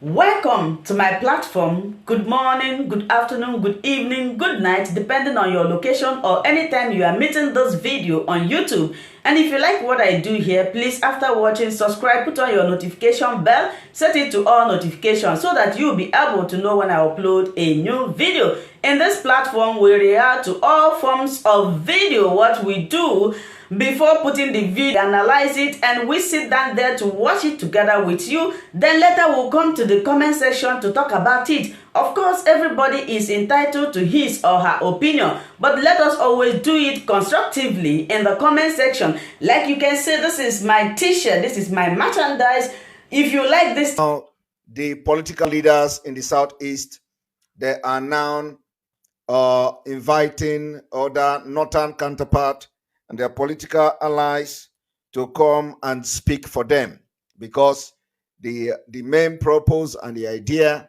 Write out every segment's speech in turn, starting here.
Welcome to my platform. Good morning, good afternoon, good evening, good night, depending on your location or anytime you are meeting this video on YouTube. And if you like what I do here, please, after watching, subscribe, put on your notification bell, set it to all notifications so that you'll be able to know when I upload a new video. In this platform, we react to all forms of video. What we do before putting the video, analyze it, and we sit down there to watch it together with you. Then later we'll come to the comment section to talk about it. Of course, everybody is entitled to his or her opinion, but let us always do it constructively in the comment section. Like you can see, this is my t-shirt, this is my merchandise. If you like this, now the political leaders in the southeast, they are now inviting other northern counterpart and their political allies to come and speak for them, because the main purpose and the idea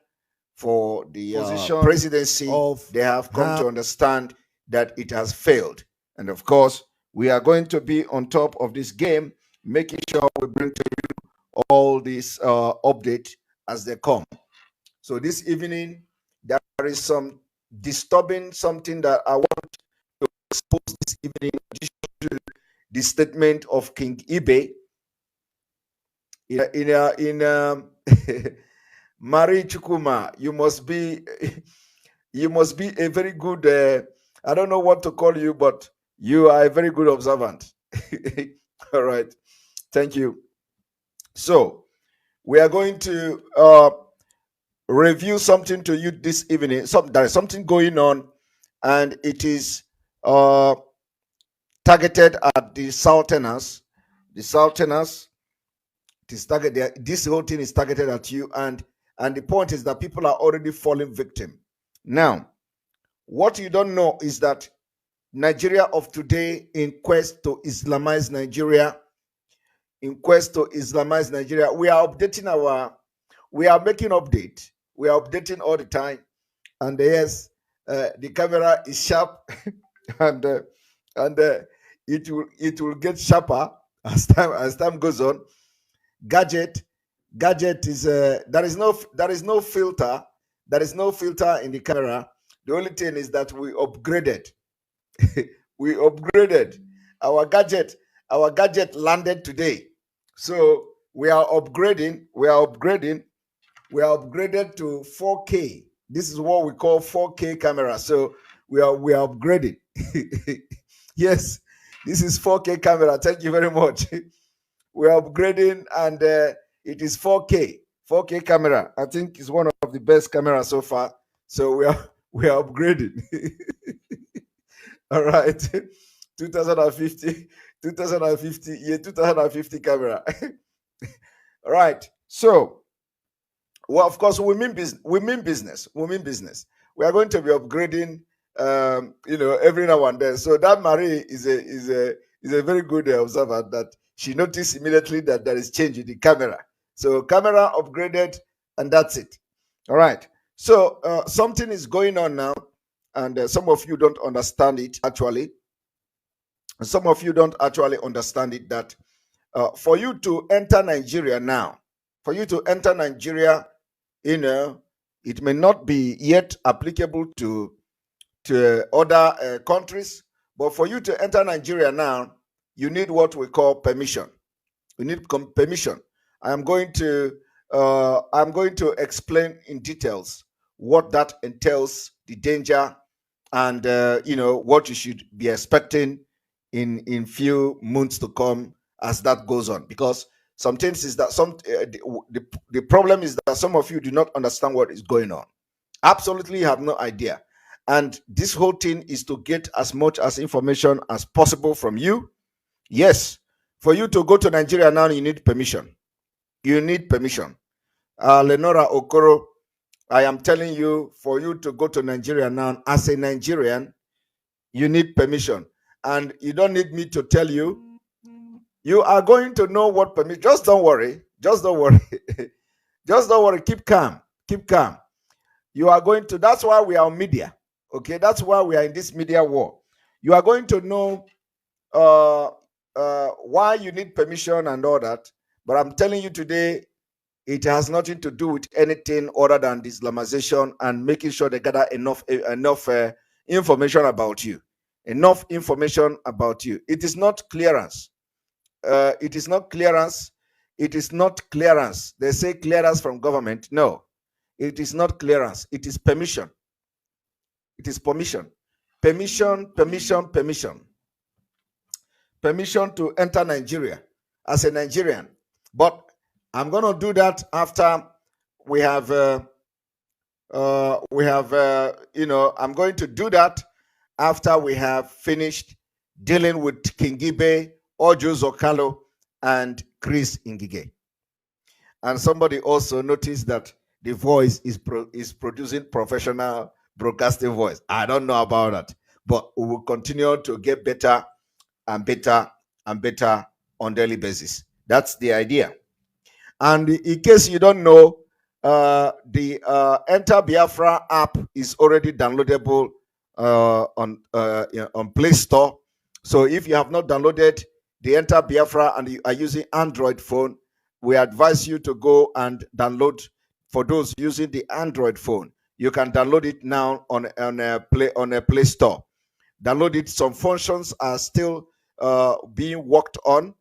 for the presidency of they have come to understand that it has failed. And of course, we are going to be on top of this game, making sure we bring to you all these updates as they come. So this evening, there is some disturbing something that I want to expose this evening, to the statement of Kingibe in Mari Chukuma. You must be a very good I don't know what to call you, but you are a very good observant. All right, thank you. So we are going to review something to you this evening. There is something going on, and it is targeted at the Southerners. The Southerners, it is targeted. This whole thing is targeted at you, and the point is that people are already falling victim. Now, what you don't know is that Nigeria of today, in quest to Islamize Nigeria, we are updating we are making update. We are updating all the time, and yes, the camera is sharp, and it will get sharper as time goes on. Gadget is there is no filter. There is no filter in the camera. The only thing is that we upgraded. We upgraded our gadget. Our gadget landed today, so we are upgrading. We are upgraded to 4K. This is what we call 4K camera. So we are upgrading. Yes, this is 4K camera. Thank you very much. We are upgrading, and it is 4K camera. I think it's one of the best cameras so far. So we are upgrading. All right. 2050 camera. All right. So, well, of course, we mean business. We are going to be upgrading, every now and then. So that Marie is a very good observer, that she noticed immediately that there is change in the camera. So camera upgraded, and that's it. All right. So something is going on now, and some of you don't understand it actually. Some of you don't actually understand it, that for you to enter Nigeria now, it may not be yet applicable to other countries, but for you to enter Nigeria now, you need what we call permission. You need permission. I'm going to explain in details what that entails, the danger, and what you should be expecting in few months to come as that goes on. Because some things is that the problem is that some of you do not understand what is going on. Absolutely have no idea. And this whole thing is to get as much as information as possible from you. Yes, for you to go to Nigeria now, you need permission. Lenora Okoro, I am telling you, for you to go to Nigeria now as a Nigerian, you need permission. And you don't need me to tell you. You are going to know what permission. Just don't worry. Just don't worry. Keep calm. You are going to. That's why we are on media. Okay, that's why we are in this media war. You are going to know why you need permission and all that. But I'm telling you today, It has nothing to do with anything other than the Islamization and making sure they gather enough information about you. Enough information about you. It is not clearance. It is not clearance. It is not clearance. They say clearance from government. No, it is not clearance. It is permission. It is permission. Permission, permission, permission. Permission to enter Nigeria as a Nigerian. But I'm going to do that after we have, I'm going to do that after we have finished dealing with Kingibe, Oji Uzo Kalu, and Chris Ngige. And somebody also noticed that the voice is producing professional broadcasting voice. I don't know about that, but we will continue to get better and better and better on daily basis. That's the idea. And in case you don't know, the Enter Biafra app is already downloadable on Play Store. So if you have not downloaded the Enter Biafra and you are using Android phone, we advise you to go and download. For those using the Android phone, you can download it now on a Play Store. Download it. Some functions are still being worked on.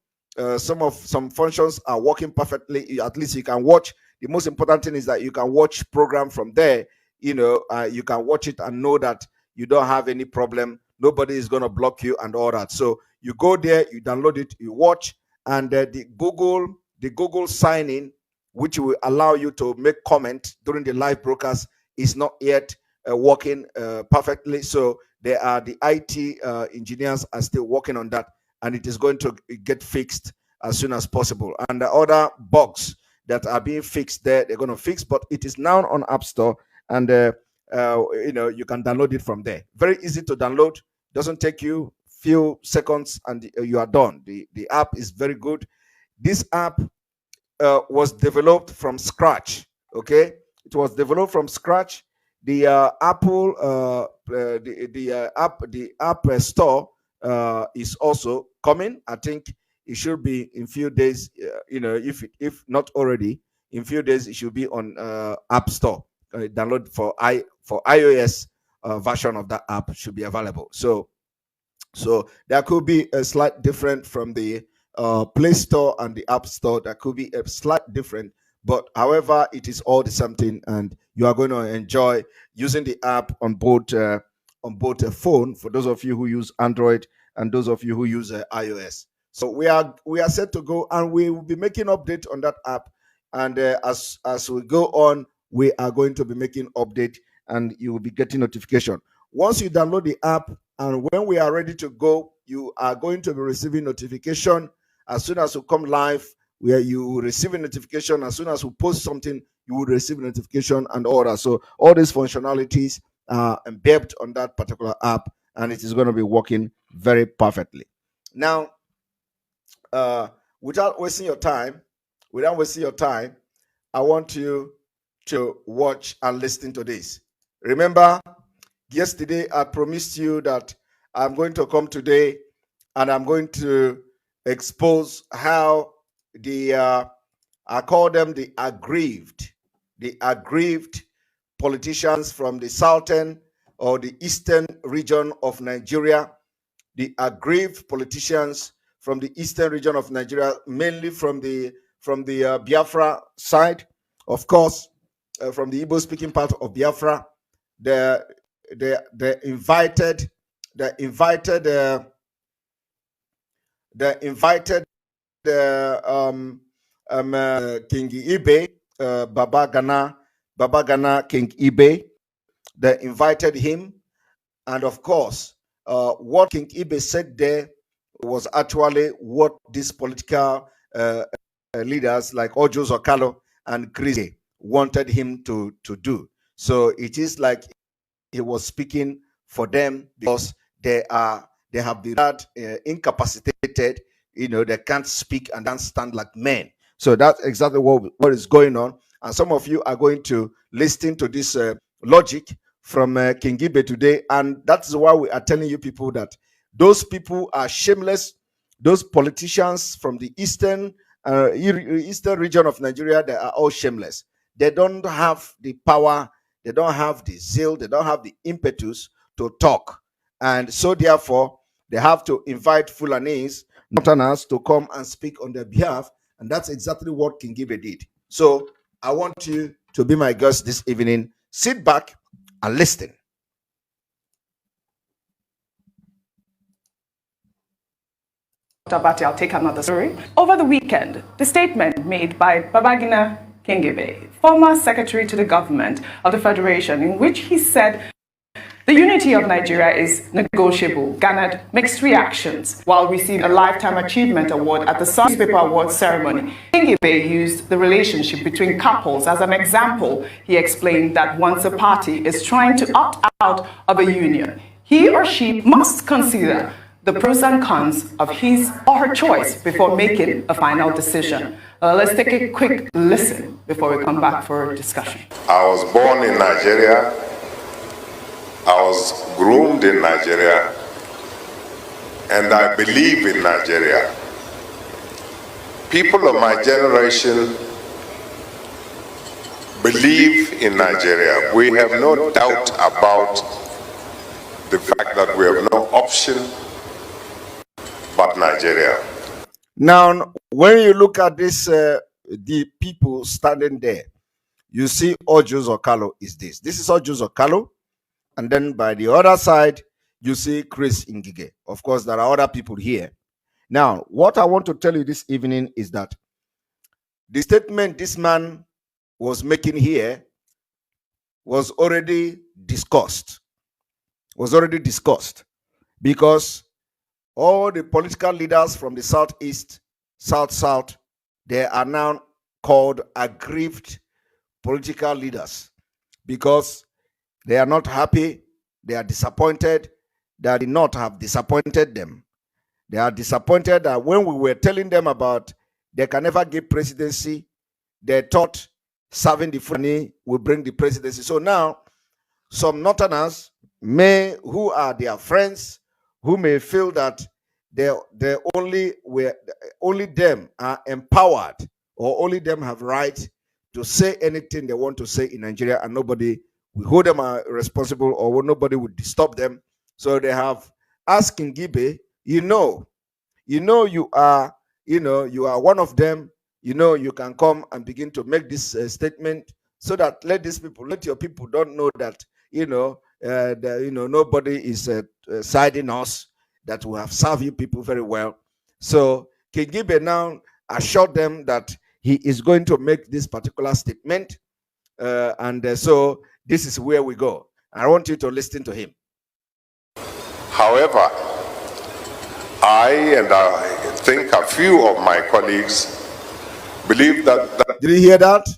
Some functions are working perfectly. At least you can watch. The most important thing is that you can watch program from there. You can watch it and know that you don't have any problem. Nobody is going to block you and all that. So you go there, you download it, you watch, and the Google sign in, which will allow you to make comment during the live broadcast, is not yet working perfectly. So there are the IT engineers are still working on that, and it is going to get fixed as soon as possible. And the other bugs that are being fixed there, they're going to fix, but it is now on App Store, and you can download it from there. Very easy to download. Doesn't take you few seconds, and you are done. The app is very good. This app was developed from scratch. Okay, it was developed from scratch. The Apple, the app store is also coming. I think it should be in few days. If not already, in few days it should be on App Store. Download for iOS version of that app should be available. So there could be a slight different from the Play Store and the App Store. There could be a slight different, but however, it is all the same thing, and you are going to enjoy using the app on both a phone, for those of you who use Android and those of you who use iOS. So we are set to go, and we will be making update on that app. And as we go on, we are going to be making update, and you will be getting notification once you download the app. And when we are ready to go, you are going to be receiving notification as soon as we come live. Where you will receive a notification as soon as we post something, you will receive a notification and all that. So all these functionalities are embedded on that particular app, and it is going to be working very perfectly. Now, without wasting your time, I want you to watch and listen to this. Remember, yesterday I promised you that I'm going to come today and I'm going to expose how I call them the aggrieved politicians from the southern or the eastern region of Nigeria, the aggrieved politicians from the eastern region of Nigeria, mainly from the Biafra side, of course, from the Igbo-speaking part of Biafra. They invited Kingibe, Baba Gana Kingibe. They invited him, and of course, what Kingibe said there was actually what these political leaders like Oji Uzo Kalu and Chris wanted him to do. So it is like he was speaking for them, because they have been incapacitated. They can't speak and don't stand like men. So that's exactly what is going on. And some of you are going to listen to this logic from Kingibe today. And that's why we are telling you people that those people are shameless. Those politicians from the eastern eastern region of Nigeria, they are all shameless. They don't have the power, they don't have the zeal, they don't have the impetus to talk. And so therefore, they have to invite Fulanis, Northerners, to come and speak on their behalf. And that's exactly what Kingibe did. So I want you to be my guest this evening. Sit back and listen. I'll take another story. Over the weekend, the statement made by Babagina Kingibe, former secretary to the government of the Federation, in which he said the unity of Nigeria is negotiable, garnered mixed reactions while receiving a Lifetime Achievement Award at the Sun Newspaper Awards ceremony. Kingibe used the relationship between couples as an example. He explained that once a party is trying to opt out of a union, he or she must consider the pros and cons of his or her choice before making a final decision. Let's take a quick listen before we come back for a discussion. I was born in Nigeria. I was groomed in Nigeria. And I believe in Nigeria. People of my generation believe in Nigeria. We have no doubt about the fact that we have no option but Nigeria. Now, when you look at this, the people standing there, you see Oji Uzo Kalu is this. This is Oji Uzo Kalu. And then by the other side, you see Chris Ngige. Of course, there are other people here. Now, what I want to tell you this evening is that the statement this man was making here was already discussed. Because all the political leaders from the Southeast, South, they are now called aggrieved political leaders because they are not happy, they are disappointed, they did not have disappointed them. They are disappointed that when we were telling them about they can never get presidency, they thought serving the FULANI will bring the presidency. So now, some Northerners who are their friends, who may feel that they only them are empowered, or only them have right to say anything they want to say in Nigeria, and nobody will hold them responsible, or nobody would disturb them. So they have asked Kingibe, you are one of them. You can come and begin to make this statement, so that let your people don't know that nobody is siding us, that we have served you people very well. So Kingibe now assured them that he is going to make this particular statement, so this is where we go. I want you to listen to him. However, I think a few of my colleagues believe that... Did you hear that?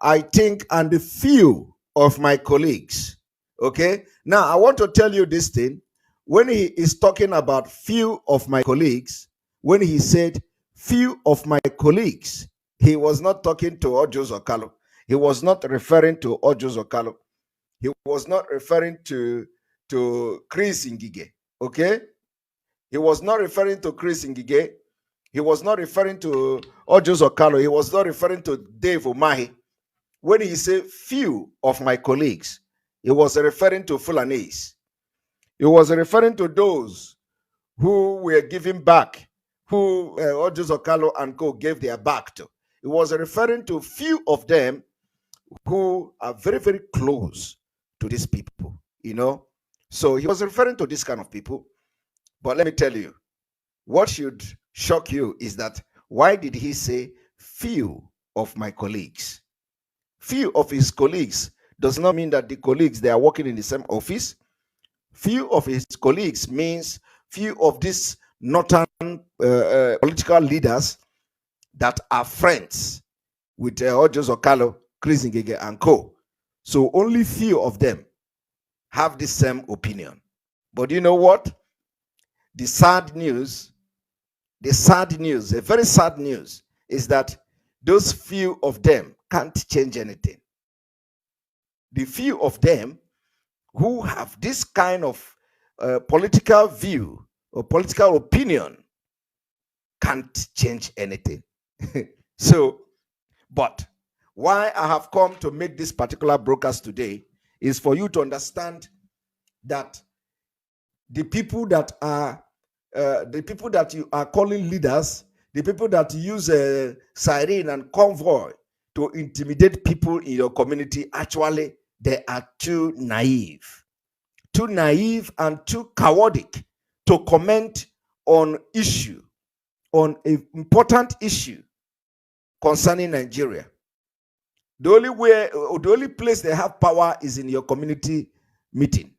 I think and a few of my colleagues. Okay? Now, I want to tell you this thing. When he is talking about few of my colleagues, when he said few of my colleagues, he was not talking to Oji Uzo Kalu. He was not referring to Oji Uzo Kalu. He was not referring to Chris Ngige. Okay? He was not referring to Chris Ngige. He was not referring to Oji Uzo Kalu. He was not referring to Dave Umahi. When he said few of my colleagues, he was referring to Fulanis. He was referring to those who were giving back, who Oji Uzo Kalu and co gave their back to. He was referring to few of them who are very, very close to these people, So he was referring to this kind of people. But let me tell you, what should shock you is that why did he say few of my colleagues? Few of his colleagues does not mean that the colleagues, they are working in the same office. Few of his colleagues means few of these northern political leaders that are friends with Oji Uzo Kalu, Chris Ngige, and co. So only few of them have the same opinion. But you know what? The sad news, a very sad news, is that those few of them can't change anything. The few of them who have this kind of political view or political opinion can't change anything. So, but why I have come to make this particular broadcast today is for you to understand that the people that you are calling leaders, the people that use a siren and convoy to intimidate people in your community, actually they are too naive and too cowardic to comment on an important issue concerning Nigeria. The only place they have power is in your community meeting.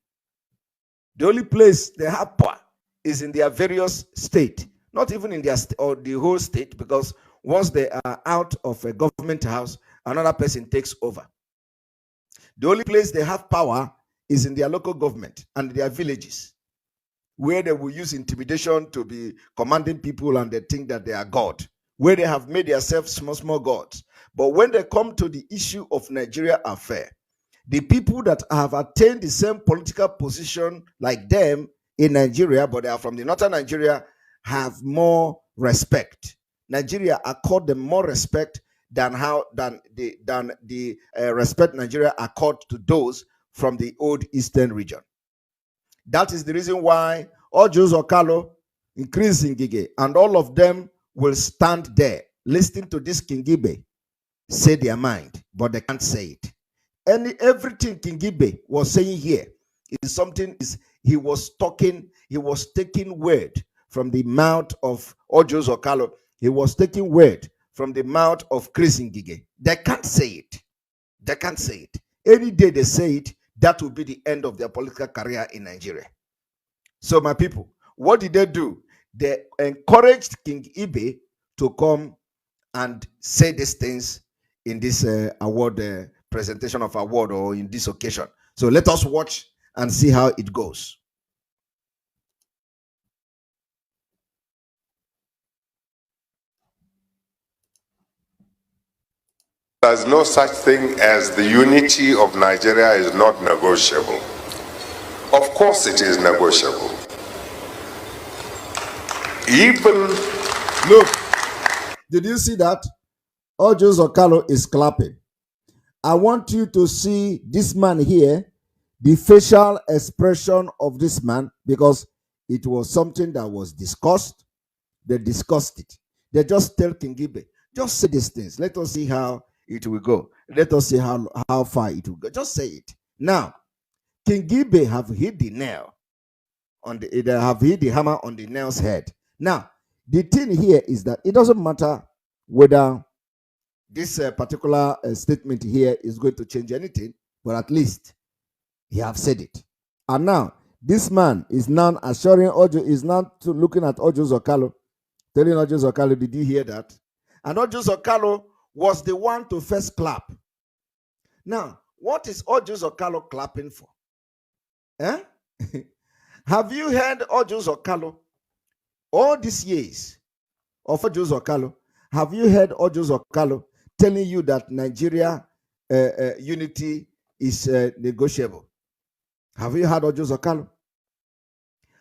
The only place they have power is in their various state, not even in their or the whole state, because once they are out of a government house, another person takes over. The only place they have power is in their local government and their villages, where they will use intimidation to be commanding people and they think that they are God, where they have made themselves small gods. But when they come to the issue of Nigeria affair, the people that have attained the same political position like them in Nigeria, but they are from the northern Nigeria, have more respect. Nigeria accord them more respect than the respect Nigeria accord to those from the old eastern region. That is the reason why Oji Uzo Kalu, Kingibe, and all of them will stand there listening to this Kingibe say their mind, but they can't say it. Everything Kingibe was saying here is something he was taking word from the mouth of Oji Uzo Kalu. He was taking word from the mouth of Kingibe. They can't say it. They can't say it. Any day they say it, that will be the end of their political career in Nigeria. So my people, what did they do? They encouraged Kingibe to come and say these things in this award presentation of award, or in this occasion. So let us watch and see how it goes. There's no such thing as the unity of Nigeria is not negotiable. Of course it is negotiable. Even look, did you see that? Oji Uzo Kalu is clapping. I want you to see this man here, the facial expression of this man, because it was something that was discussed. They discussed it. They just tell Kingibe, just say these things. Let us see how it will go. Let us see how far it will go. Just say it. Now, Kingibe have hit the nail on they have hit the hammer on the nail's head. Now, the thing here is that it doesn't matter whether this particular statement here is going to change anything, but at least he have said it. And now, this man is now assuring Oji, is now looking at Oji Uzo Kalu, telling Oji Uzo Kalu, did you hear that? And Oji Uzo Kalu was the one to first clap. Now, what is Oji Uzo Kalu clapping for? Eh? Have you heard Oji Uzo Kalu all these years of Oji Uzo Kalu? Have you heard Oji Uzo Kalu telling you that Nigeria unity is negotiable? Have you heard Oji Uzo Kalu?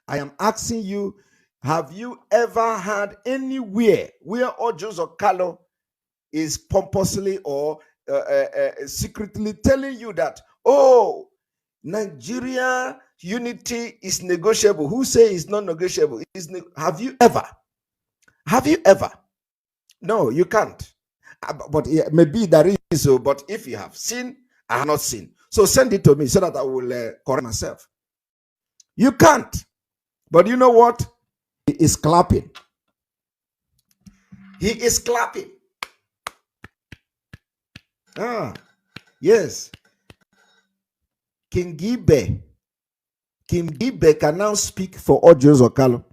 I am asking you, have you ever heard anywhere where Oji Uzo Kalu is pompously or secretly telling you that, oh, Nigeria unity is negotiable? Who say it's not negotiable? Have you ever? Have you ever? No, you can't. But maybe there is so. But if you have seen, I have not seen. So send it to me so that I will correct myself. You can't. But you know what? He is clapping. He is clapping. Ah, yes. Kingibe can now speak for Oji Uzo Kalu.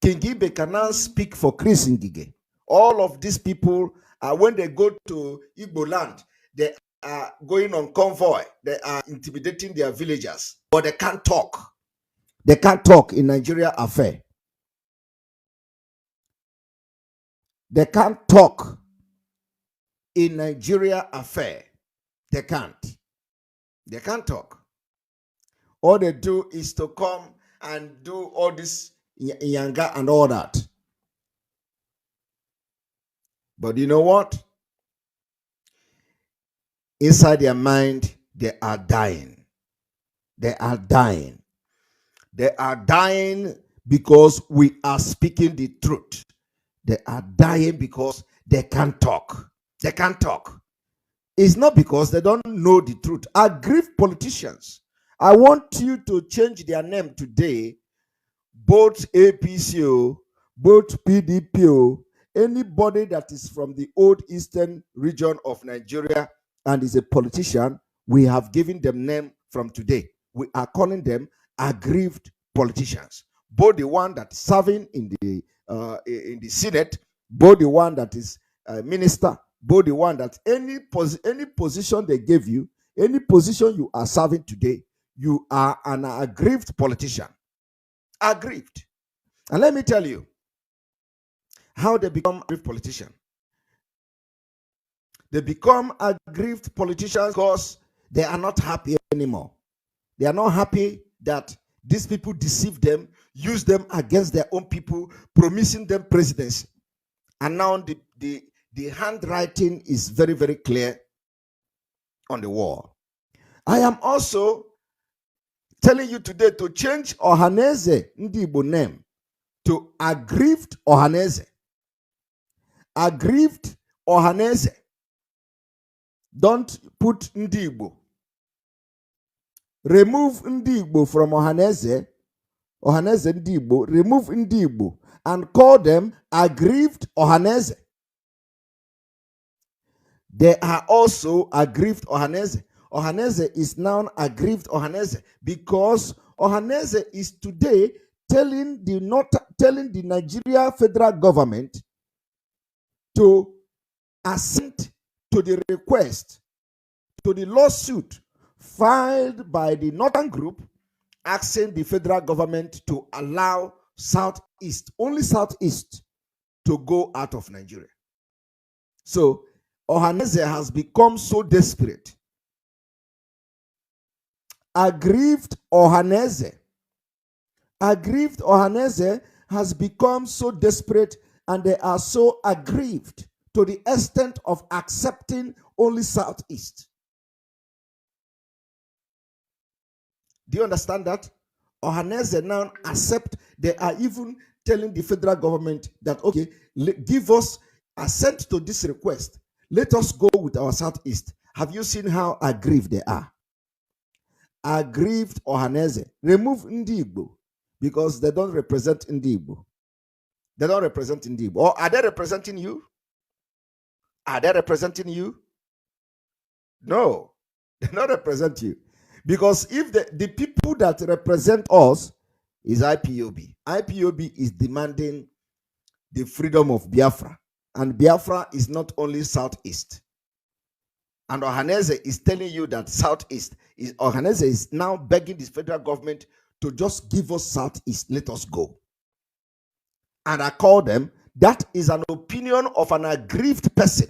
Kingibe can now speak for Kingibe. All of these people, when they go to Igbo land, they are going on convoy. They are intimidating their villagers, but they can't talk. They can't talk in Nigeria affair. They can't talk in Nigeria affair. They can't. They can't talk. All they do is to come and do all this yanga and all that. But you know what? Inside their mind, they are dying. They are dying. They are dying because we are speaking the truth. They are dying because they can't talk. They can't talk. It's not because they don't know the truth. Aggrieved politicians. I want you to change their name today. Both APCO, both PDPO, anybody that is from the old eastern region of Nigeria and is a politician, we have given them name from today. We are calling them aggrieved politicians. Both the one that is serving in the Senate, both the one that is minister, both the one that any position they gave you, any position you are serving today, you are an aggrieved politician. Aggrieved. And let me tell you how they become aggrieved politicians. They become aggrieved politicians because they are not happy anymore. They are not happy that these people deceive them, use them against their own people, promising them presidency. And now the handwriting is very, very clear on the wall. I am also telling you today to change Ohaneze Ndi Igbo name to Aggrieved Ohaneze. Aggrieved Ohaneze. Don't put Ndi Igbo. Remove Ndi Igbo from Ohaneze. Ohaneze Ndi Igbo. Remove Ndi Igbo and call them Aggrieved Ohaneze. They are also Aggrieved Ohaneze. Ohaneze is now Aggrieved Ohaneze because Ohaneze is today telling the Nigeria federal government to assent to the request, to the lawsuit filed by the Northern Group asking the federal government to allow Southeast, only Southeast, to go out of Nigeria. So Ohaneze has become so desperate. Aggrieved Ohaneze. Aggrieved Ohaneze has become so desperate and they are so aggrieved to the extent of accepting only Southeast. Do you understand that? Ohaneze now accept. They are even telling the federal government that, okay, give us assent to this request. Let us go with our Southeast. Have you seen how aggrieved they are? Aggrieved Ohaneze. Remove Ndi Igbo because they don't represent Ndi Igbo. They don't represent Ndi Igbo. Or are they representing you? Are they representing you? No, they don't represent you. Because if the people that represent us is IPOB. IPOB is demanding the freedom of Biafra. And Biafra is not only Southeast. And Ohaneze is telling you that Southeast is, Ohaneze is now begging the federal government to just give us Southeast. Let us go. And I call them, that is an opinion of an aggrieved person.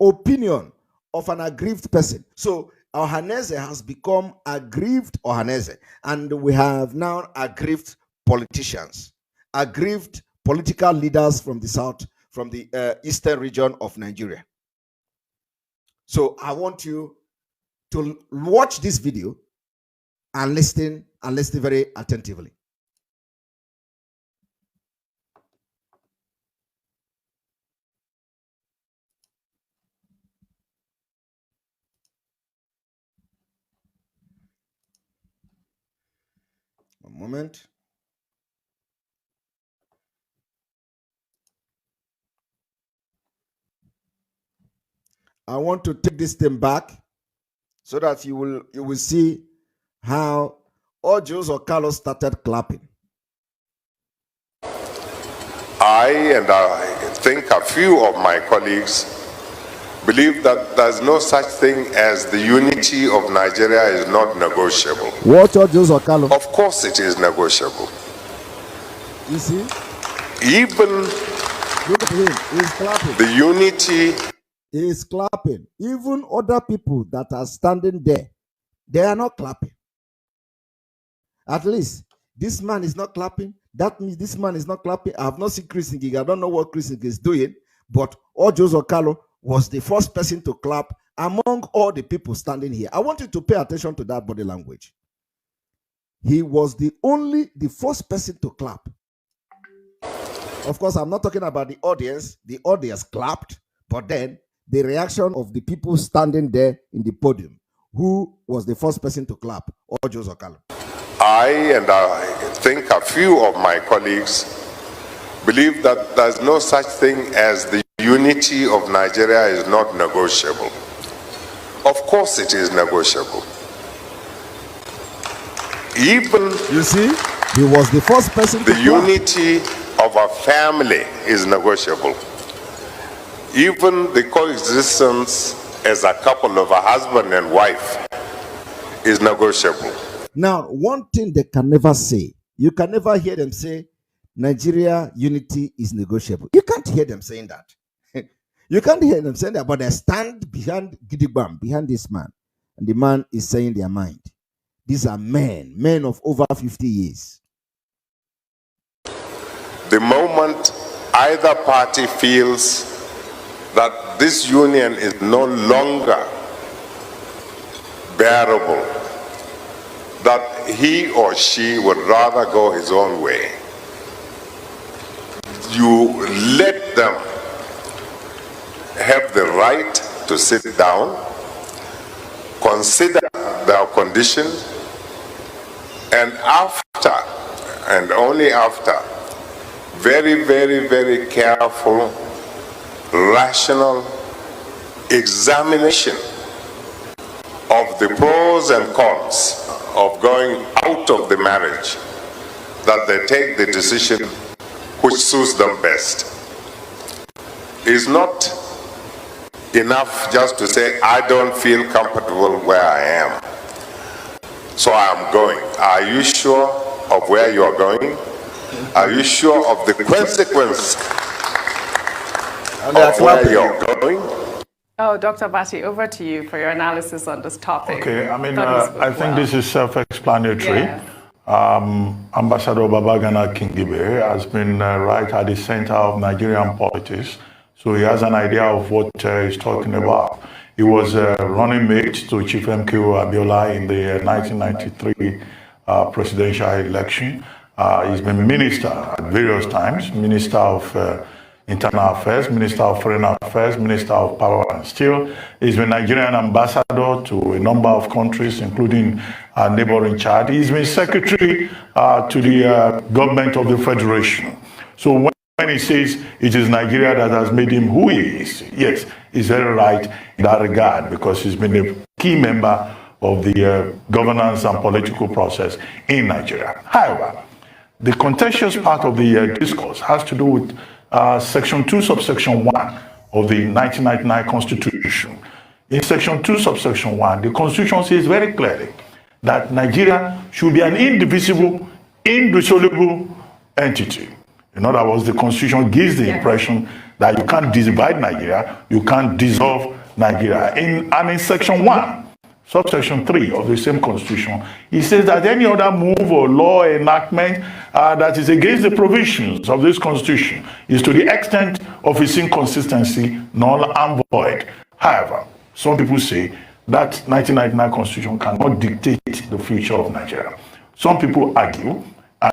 Opinion of an aggrieved person. So Ohaneze has become aggrieved Ohaneze. And we have now aggrieved politicians. Aggrieved political leaders from the south, from the eastern region of Nigeria. So I want you to watch this video and listen very attentively. One moment. I want to take this thing back so that you will see how Oji Uzo Kalu started clapping. I think a few of my colleagues believe that there's no such thing as the unity of Nigeria is not negotiable. What Oji Uzo Kalu? Of course it is negotiable. You see? Even look at him, he's clapping. The unity. He is clapping. Even other people that are standing there, they are not clapping. At least this man is not clapping. That means this man is not clapping. I have not seen Chris Ngig. I don't know what Chris Ngig is doing. But Oji Uzo Kalu was the first person to clap among all the people standing here. I want you to pay attention to that body language. He was the first person to clap. Of course, I'm not talking about the audience. The audience clapped, but then the reaction of the people standing there in the podium. Who was the first person to clap? Oji Uzo Kalu. I think a few of my colleagues believe that there's no such thing as the unity of Nigeria is not negotiable. Of course it is negotiable. Even, you see, he was the first person to the unity of a family is negotiable. Even the coexistence as a couple of a husband and wife is negotiable. Now, one thing they can never say, you can never hear them say, Nigeria unity is negotiable. You can't hear them saying that. You can't hear them saying that, but they stand behind Gidigbam, behind this man. And the man is saying their mind. These are men of over 50 years. The moment either party feels that this union is no longer bearable, that he or she would rather go his own way, you let them have the right to sit down, consider their condition, and after, and only after, very, very, very careful, rational examination of the pros and cons of going out of the marriage, that they take the decision which suits them best. It's not enough just to say, I don't feel comfortable where I am, so I'm going. Are you sure of where you are going? Are you sure of the consequence of where you're going? Oh, Dr. Bati, over to you for your analysis on this topic. Okay, I mean, I think this is self-explanatory. Yes. Ambassador Babagana Kingibe has been right at the center of Nigerian politics, so he has an idea of what he's talking about. He was running mate to Chief MKO Abiola in the 1993 presidential election. He's been minister at various times, Minister of Internal Affairs, Minister of Foreign Affairs, Minister of Power and Steel. He's been Nigerian ambassador to a number of countries, including neighboring Chad. He's been secretary to the government of the Federation. So when he says it is Nigeria that has made him who he is, yes, he's very right in that regard, because he's been a key member of the governance and political process in Nigeria. However, the contentious part of the discourse has to do with Section 2, subsection 1 of the 1999 Constitution. In Section 2, subsection 1, the Constitution says very clearly that Nigeria should be an indivisible, indissoluble entity. In other words, the Constitution gives the impression that you can't divide Nigeria, you can't dissolve Nigeria. And in Section 1, subsection 3 of the same Constitution, it says that any other move or law enactment that is against the provisions of this Constitution is to the extent of its inconsistency null and void. However, some people say that 1999 Constitution cannot dictate the future of Nigeria. Some people argue,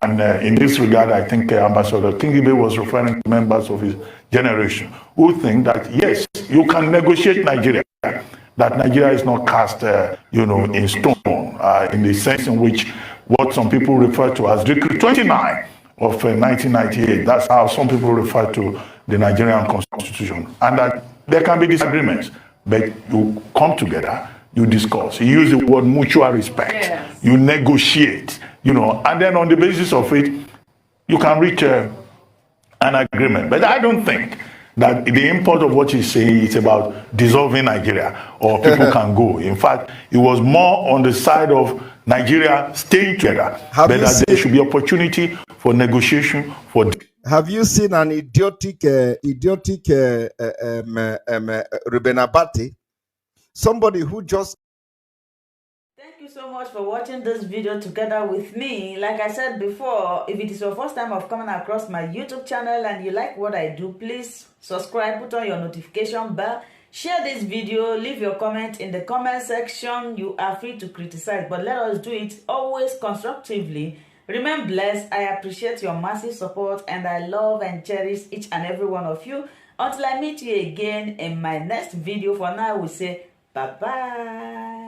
and in this regard, I think Ambassador Kingibe was referring to members of his generation who think that, yes, you can negotiate Nigeria, that Nigeria is not cast, in stone, in the sense in which what some people refer to as Decree 29 of 1998. That's how some people refer to the Nigerian Constitution. And that there can be disagreements, but you come together, you discuss. You use the word mutual respect. Yes. You negotiate, and then on the basis of it, you can reach an agreement. But I don't think that the import of what he's saying is about dissolving Nigeria or people can go. In fact, it was more on the side of Nigeria staying together, but that there should be opportunity for negotiation. Have you seen an idiotic Ruben Abati? Somebody who just... Thank you you so much for watching this video together with me. Like I said before, if it is your first time of coming across my YouTube channel and you like what I do, please subscribe, put on your notification bell, share this video, leave your comment in the comment section. You are free to criticize, but let us do it always constructively. Remain blessed. I appreciate your massive support and I love and cherish each and every one of you. Until I meet you again in my next video, for now we say bye bye.